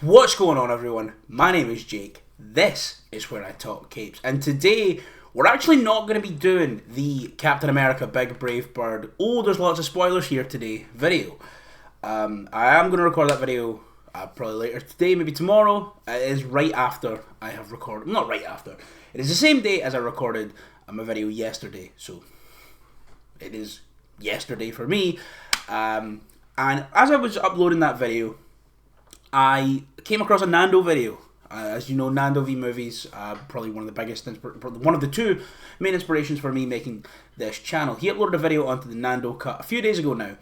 What's going on, everyone? My name is Jake. This is Where I Talk Capes, and today we're actually not going to be doing the Captain America Big Brave Bird, oh there's lots of spoilers here today video. I am going to record that video probably later today, maybe tomorrow. It is right after I have recorded, not right after, it is the same day as I recorded my video yesterday, so it is yesterday for me. And as I was uploading that video, I came across a Nando video. As you know, Nando V Movies, probably one of the biggest, one of the two main inspirations for me making this channel. He uploaded a video onto the Nando Cut a few days ago now,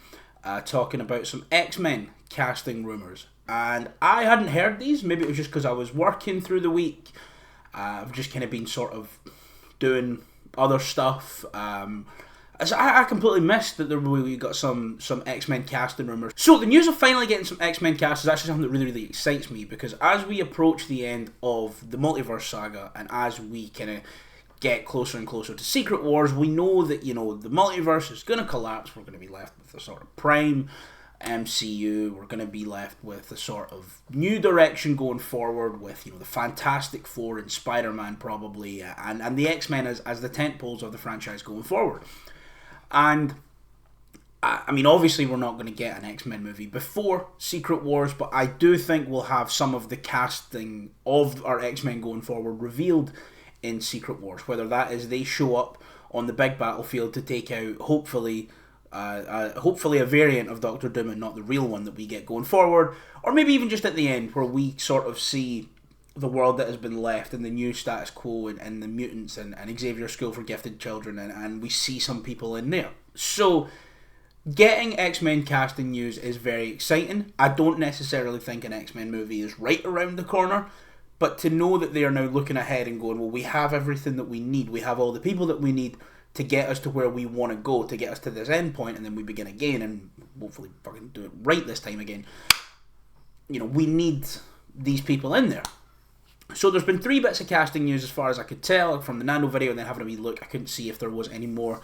talking about some X-Men casting rumours. And I hadn't heard these, maybe it was just because I was working through the week. I've just kind of been sort of doing other stuff. I completely missed that we got some X-Men casting rumours. So the news of finally getting some X-Men cast is actually something that really excites me, because as we approach the end of the Multiverse Saga, and as we kind of get closer and closer to Secret Wars, we know that, you know, the multiverse is going to collapse. We're going to be left with a sort of prime MCU. We're going to be left with a sort of new direction going forward with, you know, the Fantastic Four and Spider-Man probably, and the X-Men as the tentpoles of the franchise going forward. And I mean, obviously we're not going to get an X-Men movie before Secret Wars, but I do think we'll have some of the casting of our X-Men going forward revealed in Secret Wars, whether that is they show up on the big battlefield to take out hopefully a variant of Doctor Doom and not the real one that we get going forward, or maybe even just at the end where we sort of see the world that has been left and the new status quo and the mutants and Xavier's School for Gifted Children, and we see some people in there. So getting X-Men casting news is very exciting. I don't necessarily think an X-Men movie is right around the corner, but to know that they are now looking ahead and going, well, we have everything that we need, we have all the people that we need to get us to where we want to go, to get us to this end point, and then we begin again and hopefully fucking do it right this time again. You know, we need these people in there. So there's been 3 bits of casting news as far as I could tell from the Nando video, and then having a wee look, I couldn't see if there was any more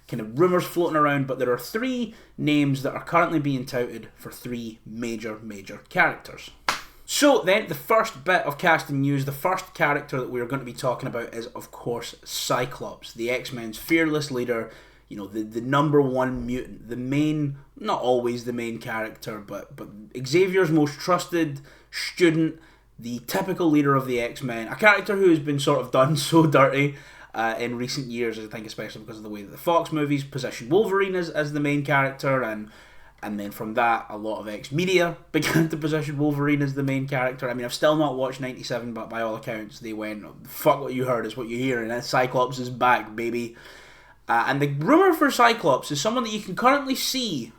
kind of rumours floating around, but there are 3 names that are currently being touted for 3 major characters. So then, the first bit of casting news, the first character that we're going to be talking about is, of course, Cyclops, the X-Men's fearless leader, you know, the number one mutant, the main, not always the main character, but Xavier's most trusted student, the typical leader of the X-Men, a character who has been sort of done so dirty in recent years, I think, especially because of the way that the Fox movies positioned Wolverine as the main character, and then from that, a lot of X-media began to position Wolverine as the main character. I mean, I've still not watched 97, but by all accounts, they went, fuck what you heard is what you hear, and Cyclops is back, baby. And the rumour for Cyclops is someone that you can currently see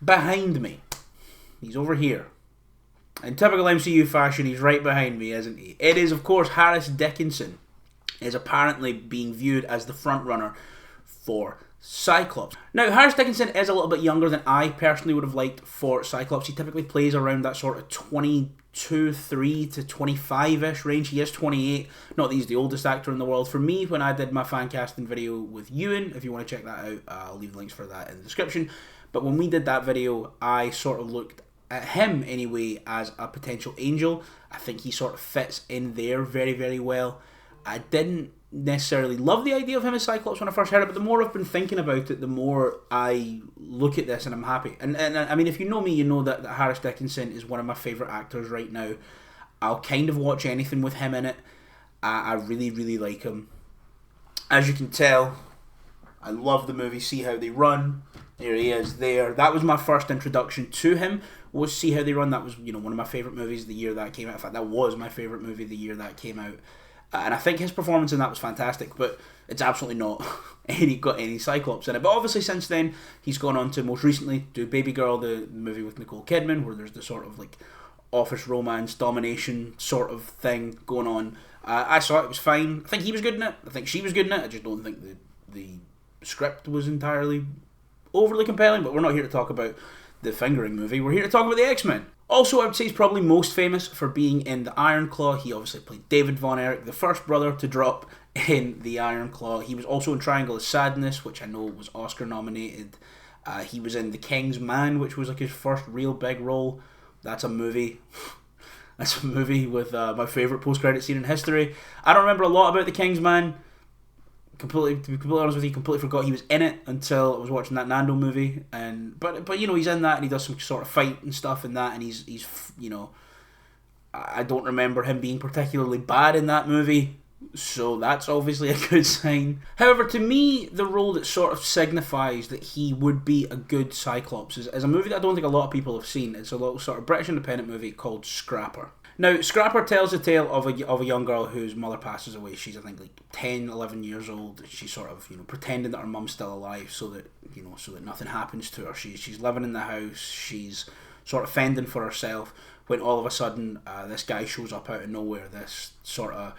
behind me. He's over here. In typical MCU fashion, he's right behind me, isn't he? It is, of course, Harris Dickinson is apparently being viewed as the front runner for Cyclops. Now, Harris Dickinson is a little bit younger than I personally would have liked for Cyclops. He typically plays around that sort of 22, 3 to 25-ish range. He is 28. Not that he's the oldest actor in the world. For me, when I did my fan casting video with Ewan, if you want to check that out, I'll leave links for that in the description. But when we did that video, I sort of looked at him anyway as a potential Angel. I think he sort of fits in there very well. I didn't necessarily love the idea of him as Cyclops when I first heard it, but the more I've been thinking about it, the more I look at this and I'm happy. And I mean, if you know me, you know that Harris Dickinson is one of my favourite actors right now. I'll kind of watch anything with him in it. I really like him. As you can tell, I love the movie See How They Run. There he is there. That was my first introduction to him, was See How They Run. That was, you know, one of my favourite movies the year that came out. In fact, that was my favourite movie the year that came out. And I think his performance in that was fantastic, but it's absolutely not got any Cyclops in it. But obviously since then, he's gone on to most recently do Baby Girl, the movie with Nicole Kidman, where there's the sort of like office romance, domination sort of thing going on. I saw it was fine. I think he was good in it. I think she was good in it. I just don't think the script was entirely overly compelling, but we're not here to talk about the fingering movie. We're here to talk about the X-Men. Also, I would say he's probably most famous for being in the Iron Claw. He obviously played David Von Erich, the first brother to drop in the Iron Claw. He was also in Triangle of Sadness, which I know was Oscar nominated. He was in The King's Man, which was like his first real big role. That's a movie. It's a movie with my favourite post-credit scene in history. I don't remember a lot about the Kingsman. Completely, to be completely honest with you, completely forgot he was in it until I was watching that Nando movie. But you know, he's in that and he does some sort of fight and stuff in that, and he's you know, I don't remember him being particularly bad in that movie, so that's obviously a good sign. However, to me, the role that sort of signifies that he would be a good Cyclops is a movie that I don't think a lot of people have seen. It's a little sort of British independent movie called Scrapper. Now, Scrapper tells the tale of a young girl whose mother passes away. She's, I think, like 10, 11 years old. She's sort of, you know, pretending that her mum's still alive so that, you know, so that nothing happens to her. She's living in the house. She's sort of fending for herself when all of a sudden this guy shows up out of nowhere. This sort of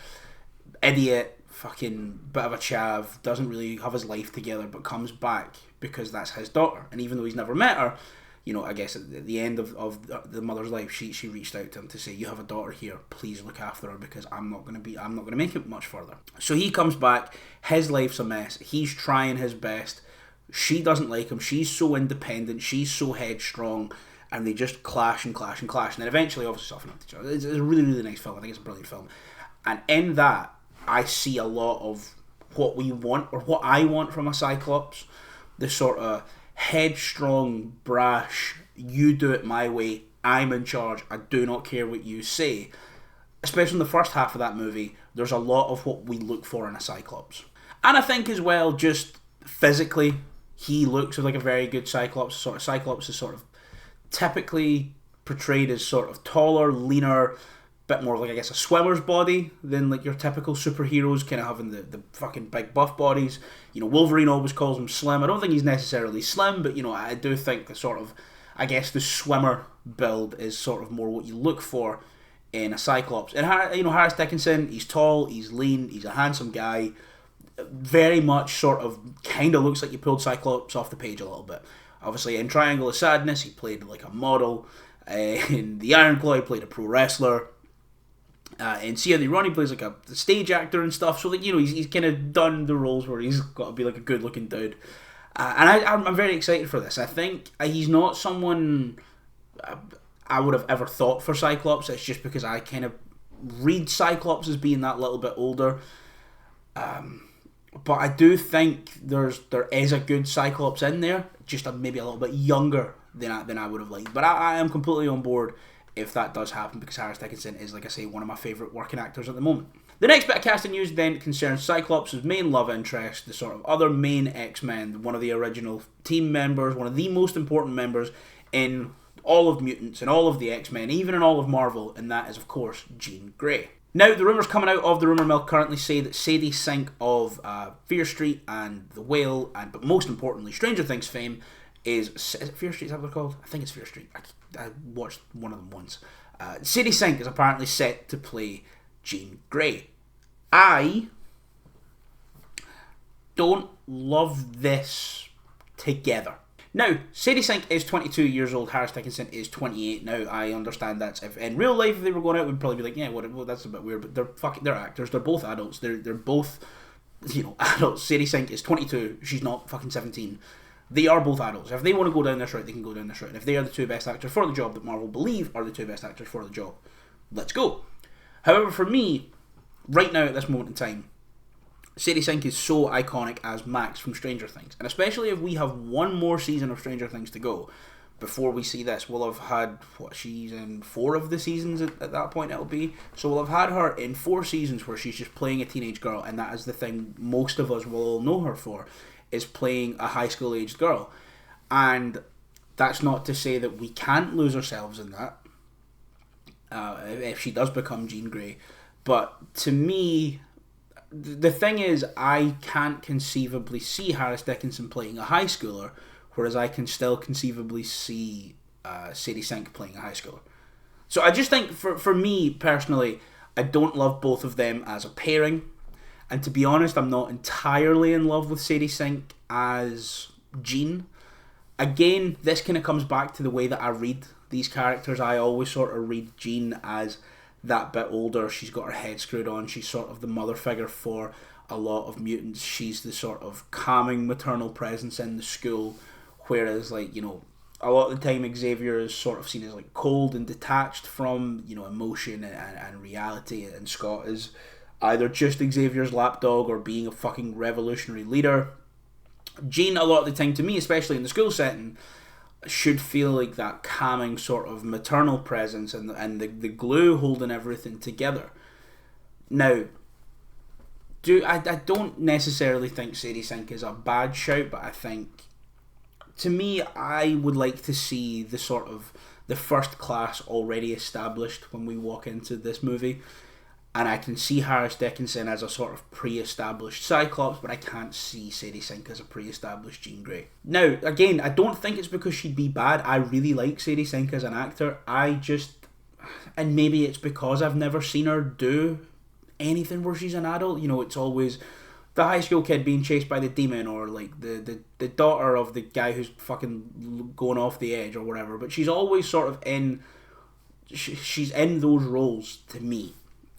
idiot, fucking bit of a chav, doesn't really have his life together, but comes back because that's his daughter. And even though he's never met her, you know, I guess at the end of the mother's life, she reached out to him to say, you have a daughter here, please look after her because I'm not gonna make it much further. So he comes back, his life's a mess, he's trying his best, she doesn't like him, she's so independent, she's so headstrong, and they just clash and clash and clash, and then eventually obviously soften up to each other. It's a really, really nice film. I think it's a brilliant film. And in that, I see a lot of what we want, or what I want from a Cyclops. The sort of headstrong, brash, you do it my way, I'm in charge, I do not care what you say. Especially in the first half of that movie, there's a lot of what we look for in a Cyclops. And I think as well, just physically, he looks like a very good Cyclops. Sort of Cyclops is sort of typically portrayed as sort of taller, leaner, bit more like, I guess, a swimmer's body than like your typical superheroes, kind of having the fucking big buff bodies. You know, Wolverine always calls him slim. I don't think he's necessarily slim, but you know, I do think the sort of, I guess, the swimmer build is sort of more what you look for in a Cyclops. And you know, Harris Dickinson, he's tall, he's lean, he's a handsome guy. Very much sort of kind of looks like you pulled Cyclops off the page a little bit. Obviously, in Triangle of Sadness, he played like a model. In The Iron Claw, he played a pro wrestler. In See How They Run, he plays like a stage actor and stuff. So, like, you know, he's kind of done the roles where he's got to be like a good-looking dude. And I'm very excited for this. I think he's not someone I would have ever thought for Cyclops. It's just because I kind of read Cyclops as being that little bit older. But I do think there is a good Cyclops in there, just maybe a little bit younger than I would have liked. But I am completely on board if that does happen, because Harris Dickinson is, like I say, one of my favourite working actors at the moment. The next bit of casting news then concerns Cyclops' main love interest, the sort of other main X-Men, one of the original team members, one of the most important members in all of mutants and all of the X-Men, even in all of Marvel, and that is, of course, Jean Grey. Now, the rumours coming out of the rumour mill currently say that Sadie Sink of Fear Street and The Whale, but most importantly, Stranger Things fame, is it Fear Street, is that what they're called? I think it's Fear Street. I watched one of them once. Sadie Sink is apparently set to play Jean Grey. I don't love this together. Now, Sadie Sink is 22 years old, Harris Dickinson is 28. Now, I understand that's, if in real life, if they were going out, we'd probably be like, yeah, well, that's a bit weird, but they're actors, they're both adults, they're both, you know, adults. Sadie Sink is 22, she's not fucking 17. They are both adults. If they want to go down this route, they can go down this route. And if they are the two best actors for the job that Marvel believe are the two best actors for the job, let's go. However, for me, right now at this moment in time, Sadie Sink is so iconic as Max from Stranger Things. And especially if we have one more season of Stranger Things to go before we see this. We'll have had, she's in 4 of the seasons at that point it'll be. So we'll have had her in 4 seasons where she's just playing a teenage girl, and that is the thing most of us will all know her for, is playing a high school aged girl. And that's not to say that we can't lose ourselves in that if she does become Jean Grey. But to me, the thing is, I can't conceivably see Harris Dickinson playing a high schooler, whereas I can still conceivably see Sadie Sink playing a high schooler. So I just think, for me personally, I don't love both of them as a pairing. And to be honest, I'm not entirely in love with Sadie Sink as Jean. Again, this kind of comes back to the way that I read these characters. I always sort of read Jean as that bit older. She's got her head screwed on. She's sort of the mother figure for a lot of mutants. She's the sort of calming maternal presence in the school. Whereas, like, you know, a lot of the time Xavier is sort of seen as like cold and detached from, emotion and reality, and Scott is either just Xavier's lapdog or being a fucking revolutionary leader. Jean, a lot of the time, to me, especially in the school setting, should feel like that calming sort of maternal presence and the glue holding everything together. Now, I don't necessarily think Sadie Sink is a bad shout, but I think, to me, I would like to see the sort of the first class already established when we walk into this movie. And I can see Harris Dickinson as a sort of pre-established Cyclops, but I can't see Sadie Sink as a pre-established Jean Grey. Now, again, I don't think it's because she'd be bad. I really like Sadie Sink as an actor. And maybe it's because I've never seen her do anything where she's an adult. It's always the high school kid being chased by the demon, or like the daughter of the guy who's fucking going off the edge or whatever. But she's always sort of she's in those roles to me.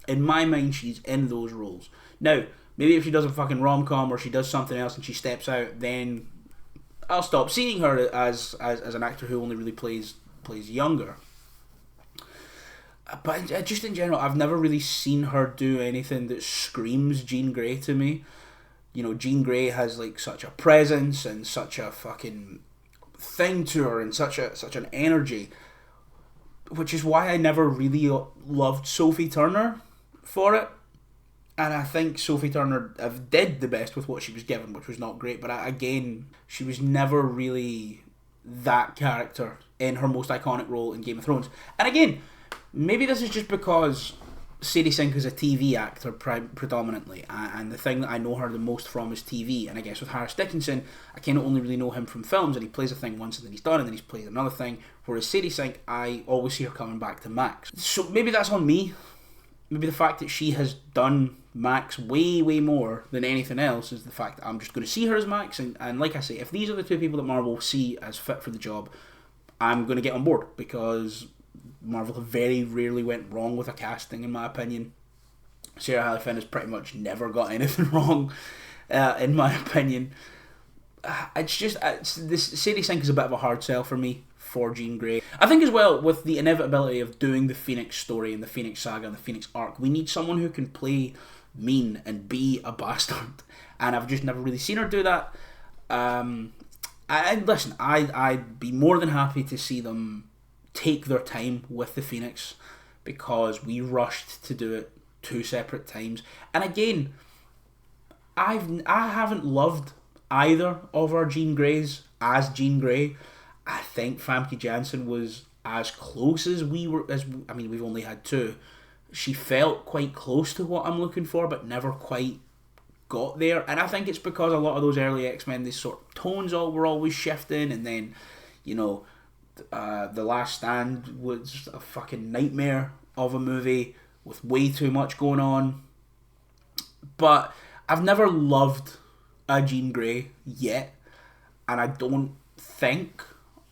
In my mind, she's in those roles. Now, maybe if she does a fucking rom-com or she does something else and she steps out, then I'll stop seeing her as an actor who only really plays younger. But just in general, I've never really seen her do anything that screams Jean Grey to me. Jean Grey has like such a presence and such a fucking thing to her and such an energy, which is why I never really loved Sophie Turner for it. And I think Sophie Turner did the best with what she was given, which was not great. But again, she was never really that character in her most iconic role in Game of Thrones. And again, maybe this is just because Sadie Sink is a TV actor predominantly, and the thing that I know her the most from is TV. And I guess with Harris Dickinson, I kind of only really know him from films, and he plays a thing once and then he's done, and then he's played another thing. Whereas Sadie Sink, I always see her coming back to Max. So maybe that's on me. Maybe the fact that she has done Max way, way more than anything else is the fact that I'm just going to see her as Max. And like I say, if these are the two people that Marvel see as fit for the job, I'm going to get on board, because Marvel have very rarely went wrong with a casting, in my opinion. Sarah Halifin has pretty much never got anything wrong, in my opinion. This Sadie Sink is a bit of a hard sell for me for Jean Grey. I think as well, with the inevitability of doing the Phoenix story and the Phoenix Saga and the Phoenix arc, we need someone who can play mean and be a bastard. And I've just never really seen her do that. I'd be more than happy to see them take their time with the Phoenix, because we rushed to do it 2 separate times. And again, I haven't loved either of our Jean Greys as Jean Grey. I think Famke Janssen was as close as we've only had 2. She felt quite close to what I'm looking for, but never quite got there. And I think it's because a lot of those early X-Men, these sort of tones were always shifting, and then, The Last Stand was a fucking nightmare of a movie with way too much going on. But I've never loved a Jean Grey yet, and I don't think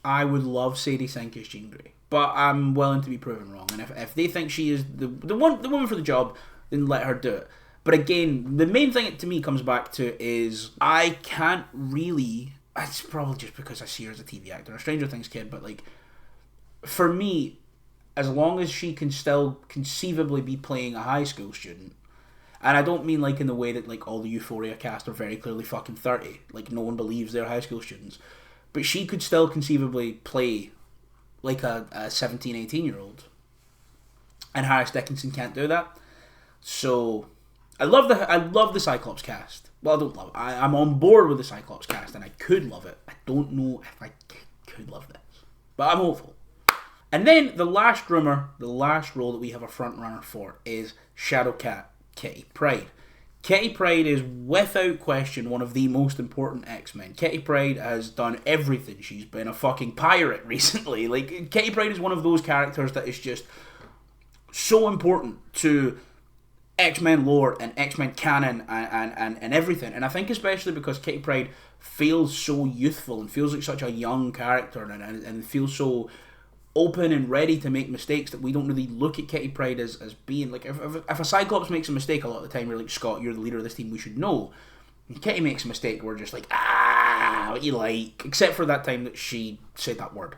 I would love Sadie Sink as Jean Grey. But I'm willing to be proven wrong, and if they think she is the woman for the job, then let her do it. But again, the main thing it to me comes back to is I can't really... It's probably just because I see her as a TV actor, a Stranger Things kid, but like, for me, as long as she can still conceivably be playing a high school student, and I don't mean like in the way that like all the Euphoria cast are very clearly fucking 30, like no one believes they're high school students, but she could still conceivably play like a 17, 18-year-old, and Harris Dickinson can't do that. So I love the Cyclops cast. Well, I don't love it. I'm on board with the Cyclops cast, and I could love it. I don't know if I could love this, but I'm hopeful. And then the last rumour, the last role that we have a front runner for is Shadowcat Kitty Pryde. Kitty Pryde is without question one of the most important X-Men. Kitty Pryde has done everything. She's been a fucking pirate recently. Like, Kitty Pryde is one of those characters that is just so important to X-Men lore and X-Men canon and everything. And I think especially because Kitty Pryde feels so youthful and feels like such a young character and feels so open and ready to make mistakes that we don't really look at Kitty Pryde as being like, if a Cyclops makes a mistake, a lot of the time we're like, Scott, you're the leader of this team, we should know. And Kitty makes a mistake, we're just like, what you like. Except for that time that she said that word.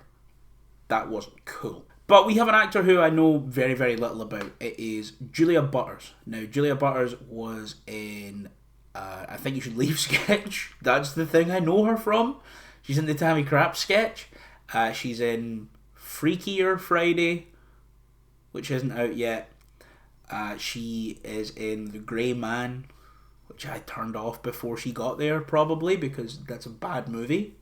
That wasn't cool. But we have an actor who I know very, very little about. It is Julia Butters. Now, Julia Butters was in I Think You Should Leave sketch. That's the thing I know her from. She's in the Tammy Crap sketch. She's in Freakier Friday, which isn't out yet. She is in The Grey Man, which I turned off before she got there, probably, because that's a bad movie.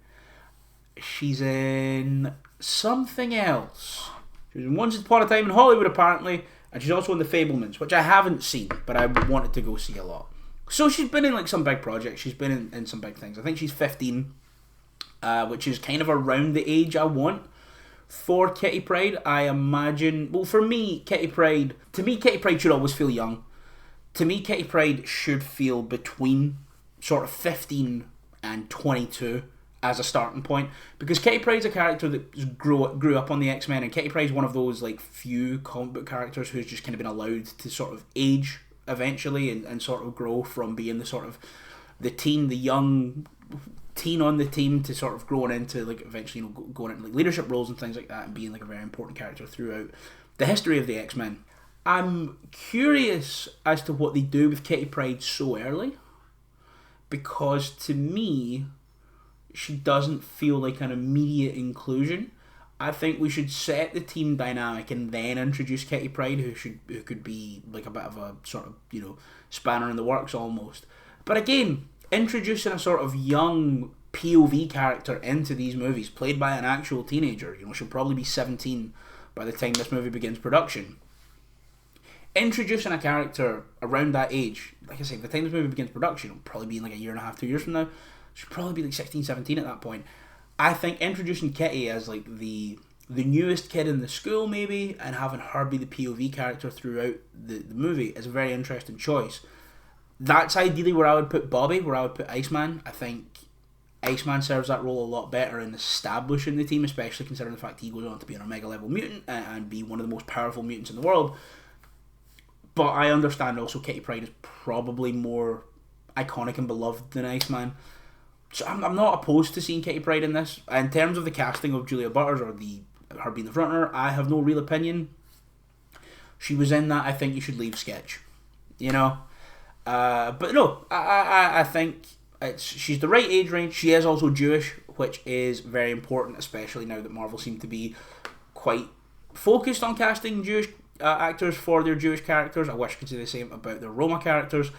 She's in something else. She was in Once Upon a Time in Hollywood, apparently, and she's also in The Fabelmans, which I haven't seen, but I wanted to go see a lot. So she's been in like some big projects. She's been in some big things. I think she's 15, which is kind of around the age I want for Kitty Pryde. I imagine, well, for me, Kitty Pryde should always feel young. To me, Kitty Pryde should feel between sort of 15 and 22 as a starting point, because Kitty Pryde's a character that grew up on the X-Men, and Kitty Pryde's one of those like few comic book characters who's just kind of been allowed to sort of age eventually and sort of grow from being the sort of the young teen on the team to sort of growing into like eventually, you know, going into like leadership roles and things like that, and being like a very important character throughout the history of the X-Men. I'm curious as to what they do with Kitty Pryde so early, because to me, she doesn't feel like an immediate inclusion. I think we should set the team dynamic and then introduce Kitty Pryde, who could be like a bit of a sort of, you know, spanner in the works almost. But again, introducing a sort of young POV character into these movies, played by an actual teenager. You know, she'll probably be 17 by the time this movie begins production. Introducing a character around that age, like I say, by the time this movie begins production, it'll probably be in like a year and a half, 2 years from now. She'll probably be like 16, 17 at that point. I think introducing Kitty as like the newest kid in the school maybe, and having her be the POV character throughout the movie is a very interesting choice. That's ideally where I would put Bobby, where I would put Iceman. I think Iceman serves that role a lot better in establishing the team, especially considering the fact he goes on to be an Omega level mutant and be one of the most powerful mutants in the world. But I understand also Kitty Pryde is probably more iconic and beloved than Iceman. So I'm not opposed to seeing Kitty Pryde in this. In terms of the casting of Julia Butters or her being the frontrunner, I have no real opinion. She was in that I Think You Should Leave sketch, you know. But no, I think she's the right age range. She is also Jewish, which is very important, especially now that Marvel seem to be quite focused on casting Jewish actors for their Jewish characters. I wish I could say the same about their Roma characters,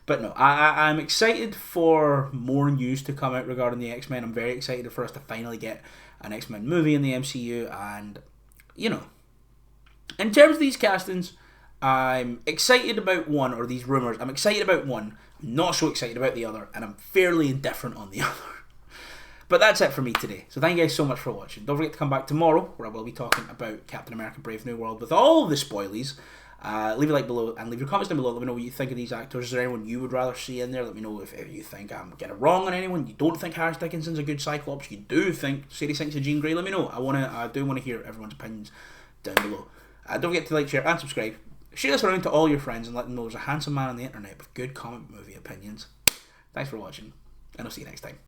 But no, I'm excited for more news to come out regarding the X-Men. I'm very excited for us to finally get an X-Men movie in the MCU. And, you know, in terms of these castings, I'm excited about one, or these rumours. I'm excited about one. I'm not so excited about the other. And I'm fairly indifferent on the other. But that's it for me today. So thank you guys so much for watching. Don't forget to come back tomorrow, where I will be talking about Captain America Brave New World with all the spoilies. Leave a like below and leave your comments down below. Let me know what you think of these actors. Is there anyone you would rather see in there? Let me know if you think I'm getting it wrong on anyone. You don't think Harris Dickinson's a good Cyclops. You do think Sadie Sink's a Jean Grey. Let me know. I do want to hear everyone's opinions down below. Don't forget to like, share and subscribe. Share this around to all your friends and let them know there's a handsome man on the internet with good comic movie opinions. Thanks for watching, and I'll see you next time.